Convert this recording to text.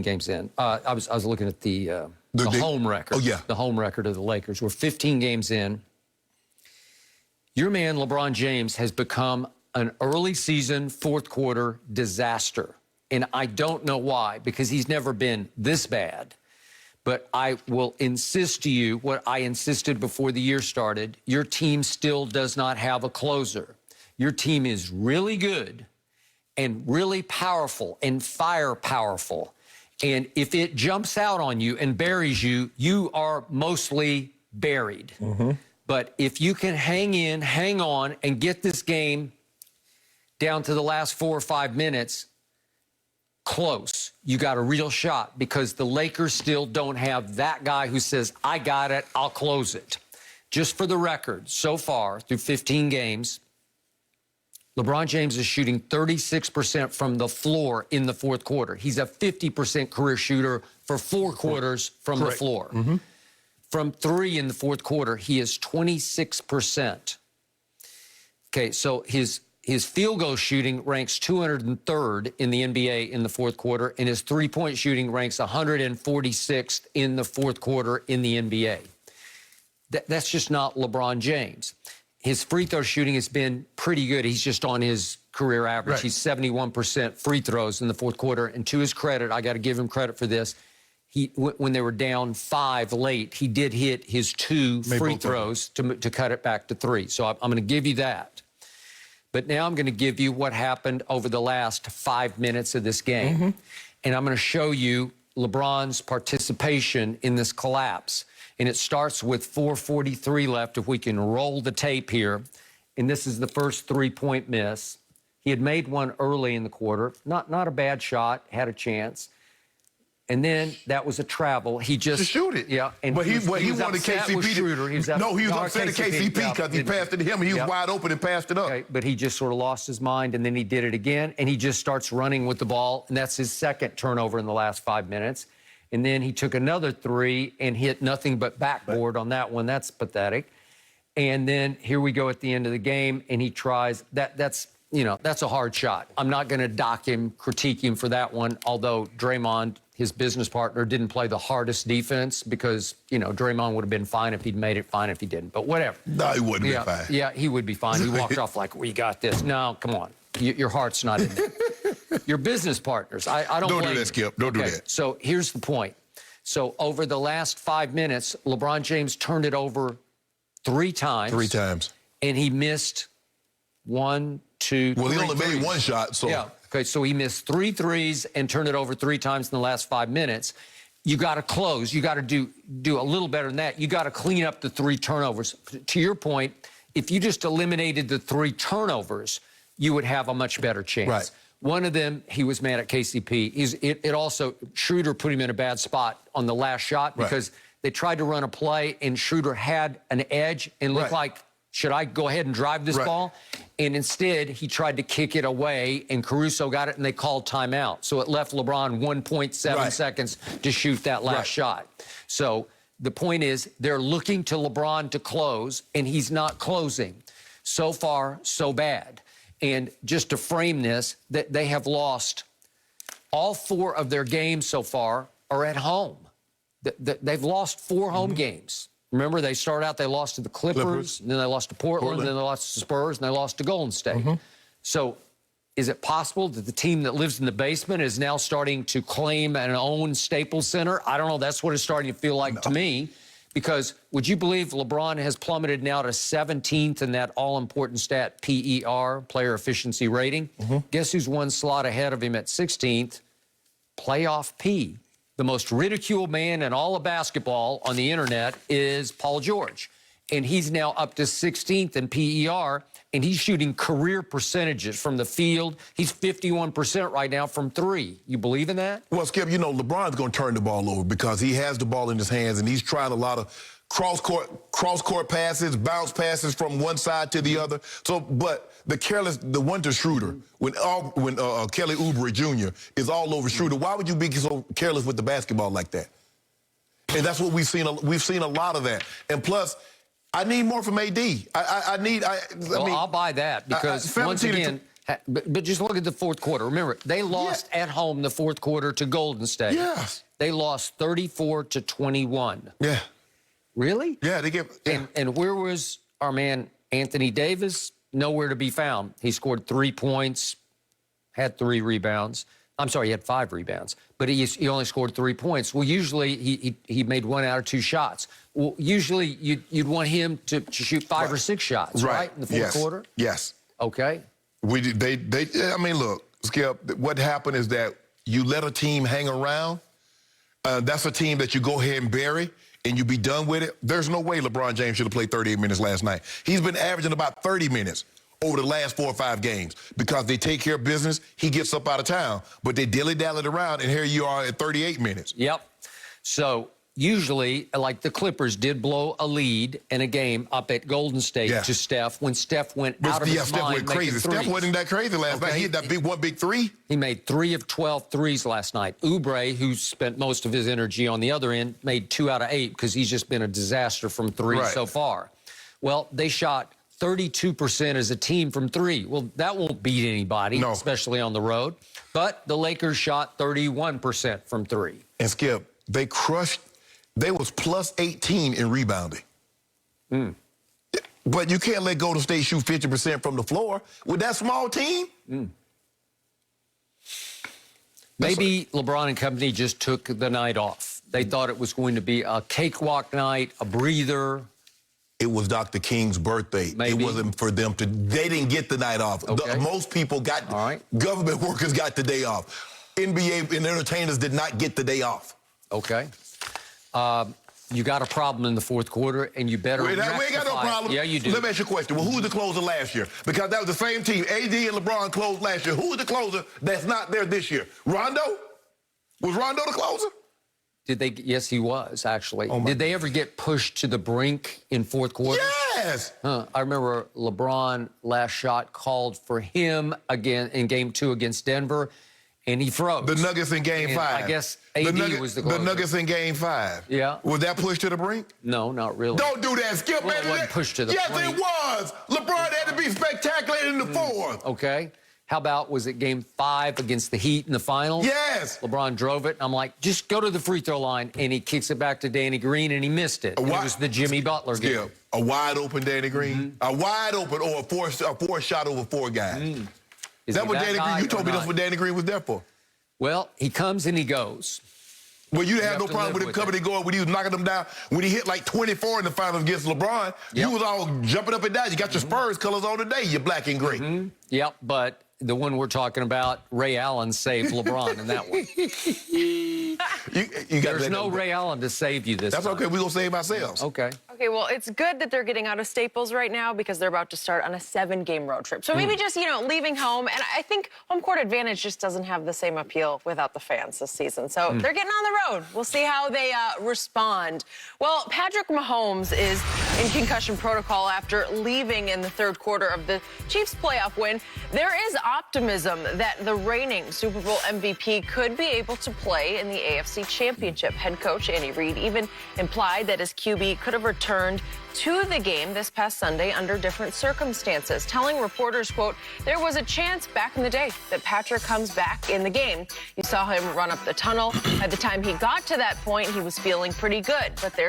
games in. I was looking at the home record. Oh, yeah. The home record of the Lakers. We're 15 games in. Your man, LeBron James, has become an early season, fourth quarter disaster. And I don't know why, because he's never been this bad. But I will insist to you what I insisted before the year started. Your team still does not have a closer. Your team is really good and really powerful and fire powerful. And if it jumps out on you and buries you, you are mostly buried. But if you can hang in, hang on, and get this game down to the last 4 or 5 minutes close, you got a real shot, because the Lakers still don't have that guy who says, I got it, I'll close it. Just for the record, so far through 15 games, LeBron James is shooting 36% from the floor in the fourth quarter. He's a 50% career shooter for 4 quarters from the floor. From 3 in the fourth quarter, he is 26%. Okay, so his field goal shooting ranks 203rd in the NBA in the fourth quarter, and his three-point shooting ranks 146th in the fourth quarter in the NBA. That's just not LeBron James. His free throw shooting has been pretty good. He's just on his career average. He's 71% free throws in the fourth quarter. And to his credit, I got to give him credit for this. When they were down 5 late, he did hit his 2 free throws to cut it back to 3. So I'm going to give you that. But now I'm going to give you what happened over the last 5 minutes of this game. And I'm going to show you LeBron's participation in this collapse. And it starts with 4:43 left, if we can roll the tape here. And this is the first three-point miss. He had made one early in the quarter. Not a bad shot, had a chance. And then that was a travel. He just... To shoot it. Yeah. And but he wanted KCP He was upset at KCP because he passed it to him, and he was wide open and passed it up. Okay, but he just sort of lost his mind, and then he did it again, and he just starts running with the ball, and that's his second turnover in the last 5 minutes. And then he took another 3 and hit nothing but backboard on that one. That's pathetic. And then here we go at the end of the game, and he tries... That's a hard shot. I'm not going to dock him, critique him for that one, although Draymond, his business partner, didn't play the hardest defense, because, Draymond would have been fine if he'd made it, fine if he didn't. But whatever. No, he wouldn't be fine. Yeah, he would be fine. He walked off like, we got this. No, come on. Your heart's not in there. Your business partners. I don't do that, Skip. Don't do that. So here's the point. So over the last 5 minutes, LeBron James turned it over 3 times. 3 times. And he missed 1, 2, 3. Well, he only made 1 shot, so... Yeah. Okay, so he missed 3 threes and turned it over 3 times in the last 5 minutes. You got to close. You got to do a little better than that. You got to clean up the 3 turnovers. To your point, if you just eliminated the 3 turnovers, you would have a much better chance. Right. One of them, he was mad at KCP. It also, Schroeder put him in a bad spot on the last shot, because they tried to run a play, and Schroeder had an edge and looked like, should I go ahead and drive this ball? And instead, he tried to kick it away, and Caruso got it, and they called timeout. So it left LeBron 1.7 seconds to shoot that last shot. So the point is, they're looking to LeBron to close, and he's not closing. So far, so bad. And just to frame this, that they have lost all 4 of their games so far are at home. They've lost 4 home games. Remember, they started out, they lost to the Clippers, and then they lost to Portland, and then they lost to Spurs, and they lost to Golden State. So is it possible that the team that lives in the basement is now starting to claim and own Staples Center? I don't know. That's what it's starting to feel like to me. Because would you believe LeBron has plummeted now to 17th in that all-important stat, PER, player efficiency rating? Guess who's 1 slot ahead of him at 16th? Playoff P. The most ridiculed man in all of basketball on the internet is Paul George. And he's now up to 16th in PER, and he's shooting career percentages from the field. He's 51% right now from 3. You believe in that? Well, Skip, LeBron's going to turn the ball over, because he has the ball in his hands, and he's tried a lot of cross-court passes, bounce passes from one side to the other. So, but the one to Schroeder, when Kelly Oubre Jr. is all over Schroeder, why would you be so careless with the basketball like that? And that's what we've seen. We've seen a lot of that. And plus, I need more from AD. I'll buy that, because once again, But just look at the fourth quarter. Remember, they lost at home the fourth quarter to Golden State. Yes. They lost 34-21. Yeah. Really? Yeah, they get. Yeah. And where was our man Anthony Davis? Nowhere to be found. He scored 3 points, had 3 rebounds. I'm sorry, he had 5 rebounds, but he only scored 3 points. Well, usually he made 1 out of 2 shots. Well, usually you'd want him to shoot 5 or 6 shots, right? In the fourth quarter? Yes. Okay. I mean, look, Skip, what happened is that you let a team hang around. That's a team that you go ahead and bury, and you be done with it. There's no way LeBron James should have played 38 minutes last night. He's been averaging about 30 minutes over the last 4 or 5 games because they take care of business. He gets up out of town, but they dilly-dallied around, and here you are at 38 minutes. Yep. So usually, like the Clippers did blow a lead in a game up at Golden State to Steph when Steph went out of his Steph mind went crazy. Steph wasn't that crazy last night. He had that big 3. He made 3 of 12 threes last night. Oubre, who spent most of his energy on the other end, made 2 out of 8 because he's just been a disaster from 3 so far. Well, they shot 32% as a team from 3. Well, that won't beat anybody, especially on the road. But the Lakers shot 31% from 3. And Skip, they was plus 18 in rebounding. But you can't let Golden State shoot 50% from the floor with that small team. Maybe LeBron and company just took the night off. They thought it was going to be a cakewalk night, a breather. It was Dr. King's birthday. Maybe. It wasn't for them to. They didn't get the night off. Most people got. Government workers got the day off. NBA and entertainers did not get the day off. Okay. You got a problem in the fourth quarter, and you better rectify. We ain't got no problem. Yeah, you do. Let me ask you a question. Well, who was the closer last year? Because that was the same team. AD and LeBron closed last year. Who was the closer that's not there this year? Rondo? Was Rondo the closer? Did they? Yes, he was, actually. Did they ever get pushed to the brink in fourth quarter? Yes. I remember LeBron last shot called for him again in Game 2 against Denver, and he froze. The Nuggets in Game 5. I guess AD was the closer. The Nuggets in Game 5. Yeah. Was that pushed to the brink? No, not really. Don't do that, Skip. Well, it wasn't pushed to the brink. Yes, it was. LeBron had to be spectacular in the fourth. Okay. How about, was it Game 5 against the Heat in the finals? Yes. LeBron drove it. I'm like, just go to the free throw line, and he kicks it back to Danny Green, and he missed it. It was the Jimmy Butler game. A wide open Danny Green? A wide open or a four shot over 4 guys? Is that what Danny Green, you told me that's what Danny Green was there for? Well, he comes and he goes. Well, you have no problem with him coming and going when he was knocking them down. When he hit like 24 in the finals against LeBron, you was all jumping up and down. You got your Spurs colors on today. You're black and gray. Yep, but the one we're talking about, Ray Allen saved LeBron in that one. There's no Ray Allen to save you this time. That's okay. We're going to save ourselves. Okay. Okay, well, it's good that they're getting out of Staples right now because they're about to start on a 7-game road trip. So maybe just, leaving home. And I think home court advantage just doesn't have the same appeal without the fans this season. So they're getting on the road. We'll see how they respond. Well, Patrick Mahomes is in concussion protocol after leaving in the third quarter of the Chiefs' playoff win. There is optimism that the reigning Super Bowl MVP could be able to play in the AFC Championship. Head coach Andy Reid even implied that his QB could have returned to the game this past Sunday under different circumstances, telling reporters, quote, there was a chance back in the day that Patrick comes back in the game. You saw him run up the tunnel. By the time he got to that point, he was feeling pretty good, but there's